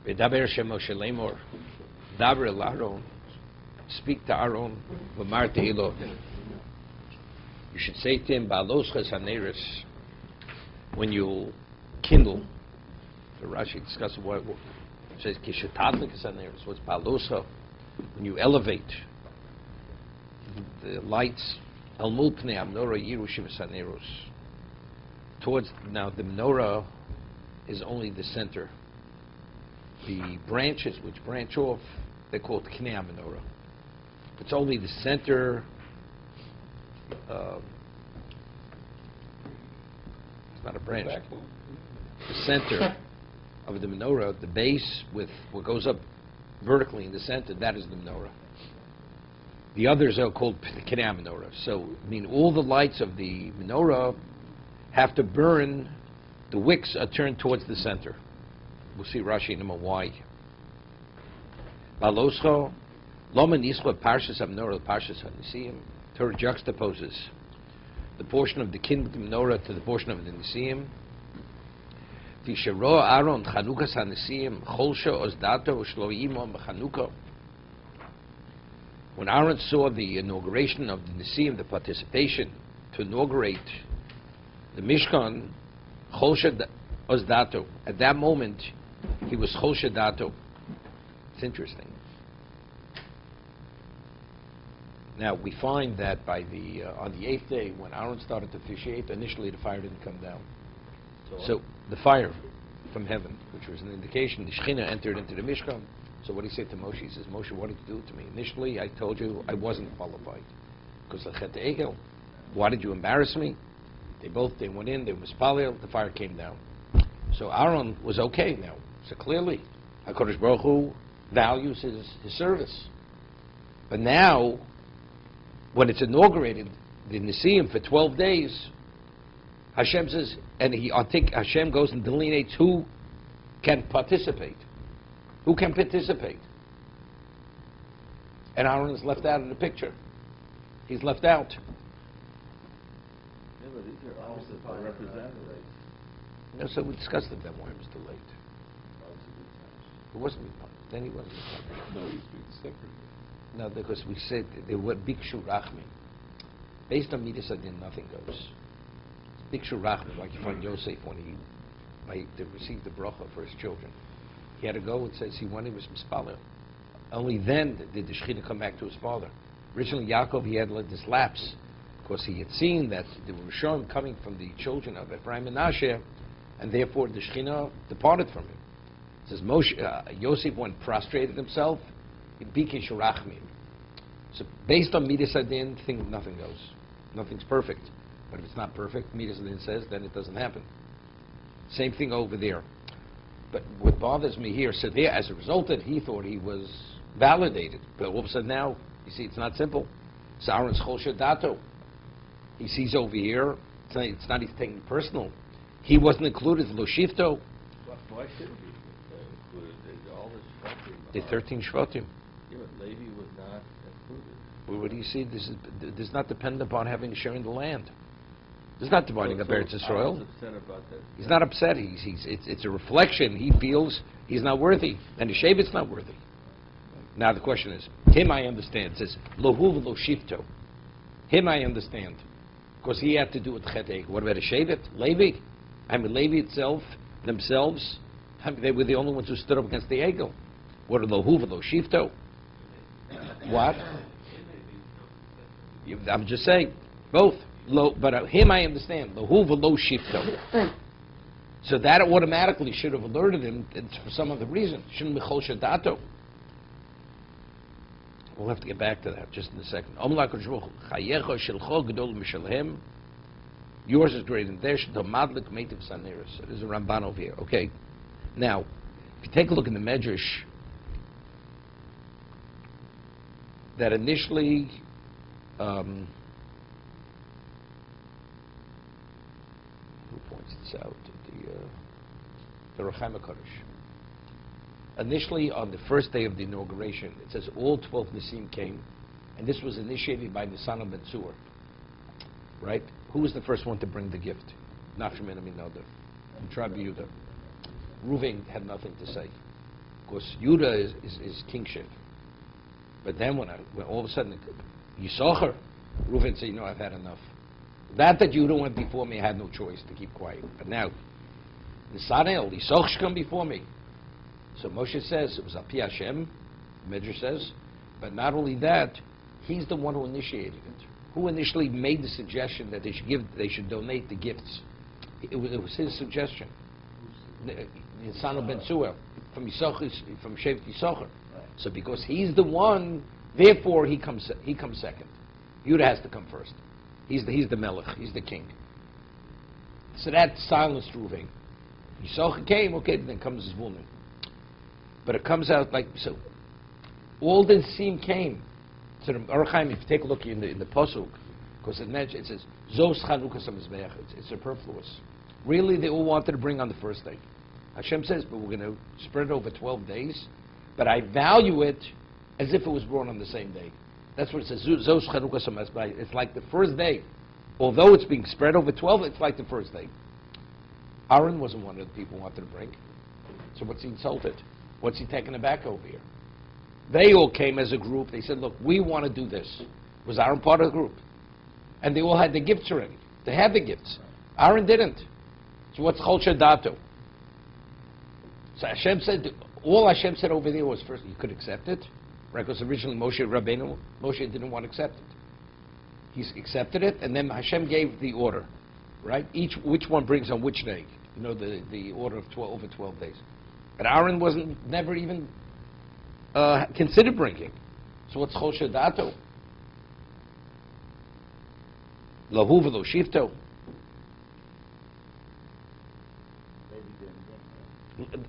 V'daber Hashem Moshe Lemor, daber el Aaron, speak to Aaron, v'mar te'ilo. You should say to him, Ba'alosches haneres, when you kindle. So Rashi discusses what it says, Kishetadlik haneres. What's Ba'aloscha? When you elevate the lights, El Mulpnei Amnora Yirushim Saneros. Towards now, the menorah is only the center. The branches which branch off, they're called Knei menorah. It's only the center. It's not a branch. The center of the menorah, the base with what goes up vertically in the center, that is the menorah. The others are called Knei menorah. So, I mean, all the lights of the menorah have to burn. The wicks are turned towards the center. We'll see Rashi in a moment why. Baloscho, Loma Nischa Parshas Menorah, Parshas HaNisiim. Torah juxtaposes the portion of the kindled menorah to the portion of the Nisiim. V'shero Aaron Chanukas HaNisiim Cholsha Ozdato Shlo Yimon B'Chanukah. When Aaron saw the inauguration of the Nisiim, the participation to inaugurate the Mishkan, Cholsha Ozdato. At that moment, he was Cholsha Dato. It's interesting. Now we find that by the on the 8th day, when Aaron started to officiate, initially the fire didn't come down. So the fire from heaven, which was an indication, the Shekhinah entered into the Mishkan. So what he said to Moshe, he says, Moshe, what did you do to me? Initially, I told you I wasn't qualified because of Chet Egel. Why did you embarrass me? They went in, they mispalel, the fire came down. So Aaron was okay now. So clearly, HaKadosh Baruch Hu values his service. But now, when it's inaugurated, the Nisiim for 12 days, Hashem says, and I think Hashem goes and delineates who can participate. Who can participate? And Aaron is left out of the picture. He's left out. Yeah, but these are all the representatives. No, so we discussed it then why it was delayed. It wasn't. Then he wasn't. No, he's being separate. No, because we said they were Bikshu Rachmin. Based on Midas Adin, nothing goes. Bikshu Rachmin, like you find Yosef when they received the bracha for his children. He had to go, it says he wanted his mispalel. Only then did the Shekhinah come back to his father. Originally, Yaakov, he had let this lapse, because he had seen that there were Rishon coming from the children of Ephraim and Menashe, and therefore the Shekhinah departed from him. It says Yosef went prostrated himself, Bikish Rachmim. So based on Midas Adin, nothing goes. Nothing's perfect. But if it's not perfect, Midas Adin says, then it doesn't happen. Same thing over there. But what bothers me here, so there, as a result that he thought he was validated. But all of a sudden now, you see, it's not simple. It's Aaron's Chol Shadato. He sees over here, it's not he's taking it personal. He wasn't included, Lo Shifto. Why should it be included? There's all this Shvatim. The 13 Shvatim. Yeah, but Levi was not included. Well, what do you see? This is not dependent upon having sharing the land. He's not dividing up Eretz Yisrael. He's upset about that. He's not upset. It's a reflection. He feels he's not worthy, and the Shevet's not worthy. Now the question is, him I understand. It says lo huv lo shifto. Him I understand, because he had to do with Chet. What about a Shevet? Levi. I mean, Levi itself, themselves, they were the only ones who stood up against the Egel. What are lo huv lo shifto? What? I'm just saying, both. But him I understand. Lo shifto. So that automatically should have alerted him for some other reason. Shouldn't be chol shadato. We'll have to get back to that just in a second. Yours is greater than theirs. There's a Ramban over here. Okay. Now, if you take a look in the Medrash, that initially who points this out? The Rechaim HaKadosh. Initially, on the first day of the inauguration, it says all 12 Nisim came, and this was initiated by the son of Betzur. Right? Who was the first one to bring the gift? Nachshon ben Aminadab, the tribe of Yehuda. Reuven had nothing to say. because Yudah is kingship. But then when all of a sudden Yisachar, Reuven said, I've had enough. That Judah went before me, I had no choice to keep quiet. But now, Nisanel, Yisachar should come before me. So Moshe says, it was Api Hashem, Medrash says, but not only that, he's the one who initiated it. Who initially made the suggestion that they should donate the gifts? It was his suggestion. Nisanel ben Suel, from Shevet Yisachar. So because he's the one, therefore he comes second. Yudah has to come first. He's the melech. He's the king. So that silenced Reuven. Yisachar came. Okay, then comes his woman. But it comes out like so. All the Sim came. So the Orachaim, if you take a look in the pasuk, because it says Zos Chanukas HaMizbeach. It's superfluous. Really, they all wanted to bring on the first day. Hashem says, but we're going to spread it over 12 days. But I value it as if it was born on the same day. That's what it says. Zos Chanukas HaMizbeach. It's like the first day. Although it's being spread over 12, it's like the first day. Aaron wasn't one of the people who wanted to bring. So what's he insulted? What's he taken aback over here? They all came as a group. They said, look, we want to do this. Was Aaron part of the group? And they all had the gifts already. They had the gifts. Aaron didn't. So what's Chol Shadatu? So Hashem said, all Hashem said over there was first, you could accept it. Right? Because originally Moshe didn't want to accept it. He accepted it, and then Hashem gave the order. Right? Which one brings on which day? The order of 12, over 12 days. But Aaron never even considered bringing. So what's Chol Shadato? Lahu v'lo shifto.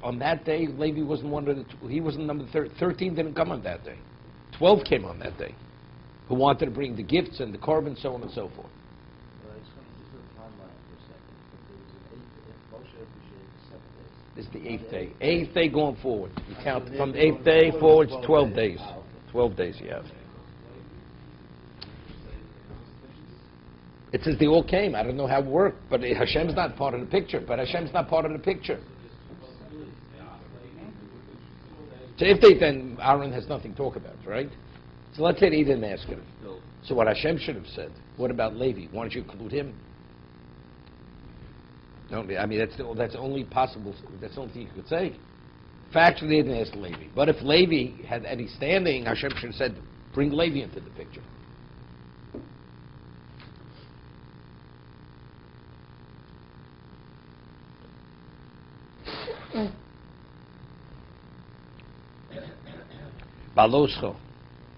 On that day, Levi wasn't one of the. He wasn't number 13. Didn't come on that day. 12 came on that day, who wanted to bring the gifts and the korban, so on and so forth. This is the 8th day. 8th day going forward. You count from the 8th day forward, it's 12 days. 12 days you have. It says they all came. I don't know how it worked, but Hashem's not part of the picture. So if they then, Aaron has nothing to talk about, right? So let's say they didn't ask him. So what Hashem should have said, what about Levi? Why don't you include him? No, I mean, that's only possible, that's the only thing you could say. Factually, they didn't ask Levi. But if Levi had any standing, Hashem should have said, bring Levi into the picture. Baloscho.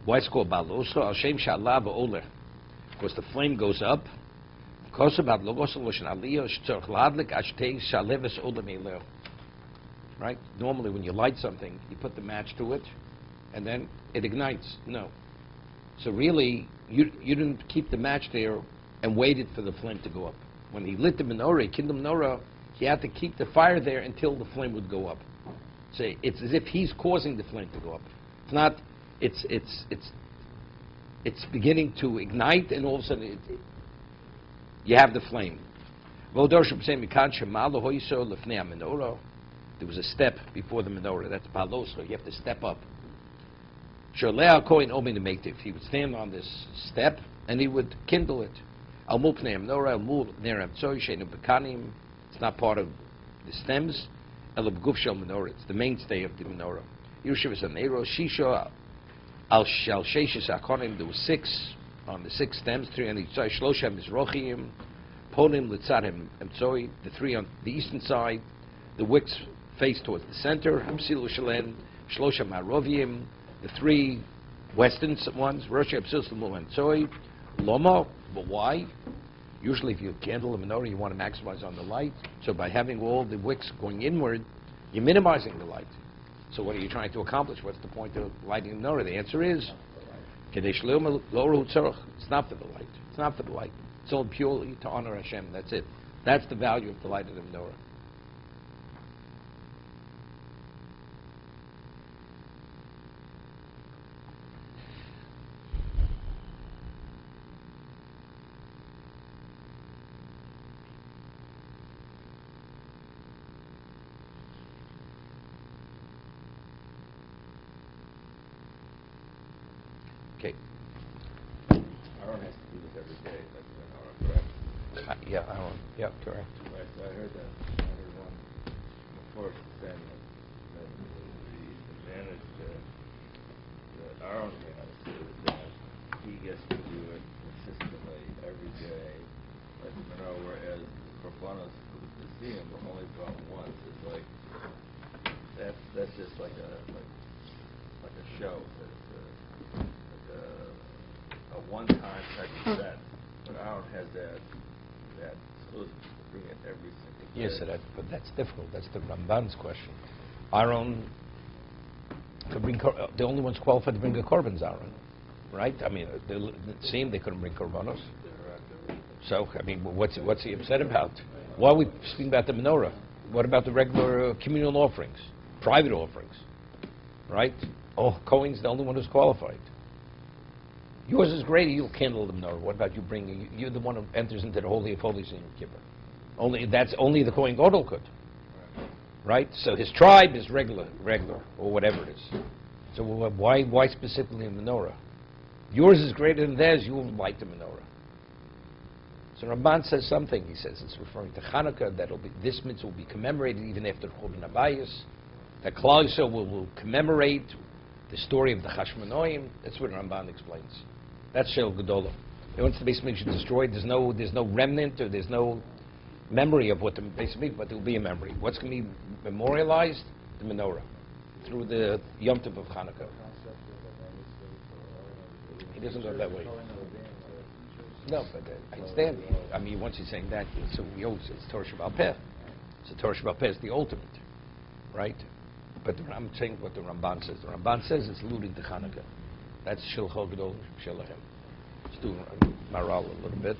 Why it's called Baloscho? Al Shem Sha'alav Oler. Because the flame goes up. Right? Normally when you light something, you put the match to it, and then it ignites. No. So really, you didn't keep the match there and waited for the flame to go up. When he lit the menorah, he kindled the menorah, he had to keep the fire there until the flame would go up. So it's as if he's causing the flame to go up. It's not. It's beginning to ignite, and all of a sudden you have the flame. There was a step before the menorah. That's baloscha. You have to step up. He would stand on this step and he would kindle it. It's not part of the stems. It's the mainstay of the menorah. There were 6 on the 6 stems, 3 on each side. The 3 on the eastern side. The wicks face towards the center. The 3 western ones. Loma, but why? Usually if you candle a menorah, you want to maximize on the light. So by having all the wicks going inward, you're minimizing the light. So what are you trying to accomplish? What's the point of lighting the menorah? The answer is, it's not for the light. It's not for the light. It's all purely to honor Hashem. That's it. That's the value of the light of the menorah. Okay. Aaron has to do this every day, that's the menorah, correct? Yeah, Aaron. Yeah, correct. Right, so I heard that. I heard one before saying that the advantage that Aaron has is that he gets to do it consistently every day, like the menorah, whereas Korbanos, to see him only brought once, is like, that's just like a show. It's like a one-time type of event. But Aaron has that exclusive to bring it every single day. Yes, but that's difficult. That's the Ramban's question. Aaron could bring the only ones qualified to bring a korban's Aaron, right? I mean, it seemed they couldn't bring korbanos. So, I mean, what's he upset about? Why are we speaking about the menorah? What about the regular communal offerings, private offerings, right? Oh, Cohen's the only one who's qualified. Yours is great. You'll handle the menorah. What about you bringing? You're the one who enters into the holy of holies in Yom Kippur. That's only the Kohen Gadol could, right? So his tribe is regular, or whatever it is. So why specifically in the menorah? Yours is greater than theirs. You will light the menorah. So Ramban says something. He says it's referring to Hanukkah. This mitzvah will be commemorated even after Churban Abayis. That Klal Yisrael will commemorate the story of the Chashmonoim. That's what Ramban explains. That's Shel Gedolah. Once the Beis Hamikdash is destroyed, there's no remnant, or there's no memory of what the Beis Hamikdash, but there will be a memory. What's going to be memorialized? The menorah, through the Yom Tov of Hanukkah. He doesn't go that way. No, but I understand. I mean, once he's saying that, so we always say it's Torah Sheba'al Peh. So Torah Sheba'al Peh is the ultimate, right? But I'm saying what the Ramban says. The Ramban says it's alluding to Hanukkah. That's Shel Chol Gadol Shelahem. Let's do Maral a little bit.